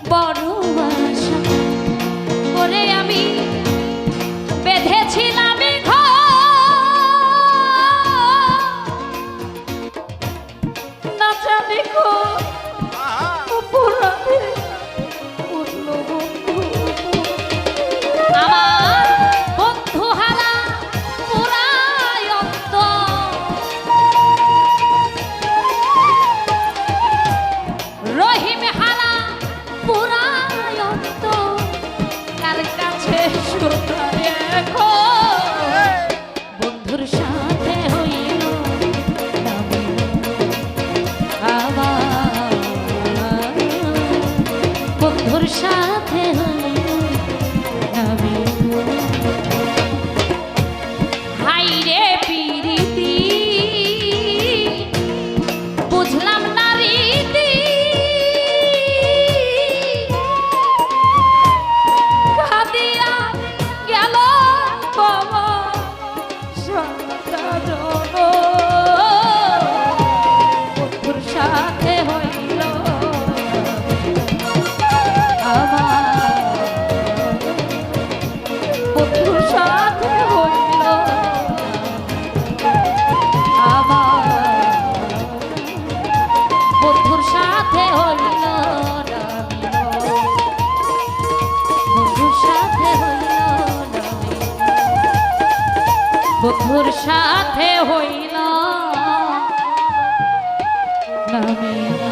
বড় আশা করে আমি বেঁধেছিলাম না জানি গো পুরাণে উঠল বন্ধু আমার বন্ধু হারা পুরায় অন্ত রহিম হারা পুরায় অন্ত কার কাছে শোনায় এখন বন্ধুর সাথে হইল বন্ধুর সাথে হাইরে পিরিতি বুঝলাম না রীতি কাঁদিয়া গেল বাবা সারা জন বন্ধুর সাথে হইল বন্ধুর সাথে হইল বন্ধুর সাথে হইল বন্ধুর সাথে হইল বন্ধুর সাথে হইল নামে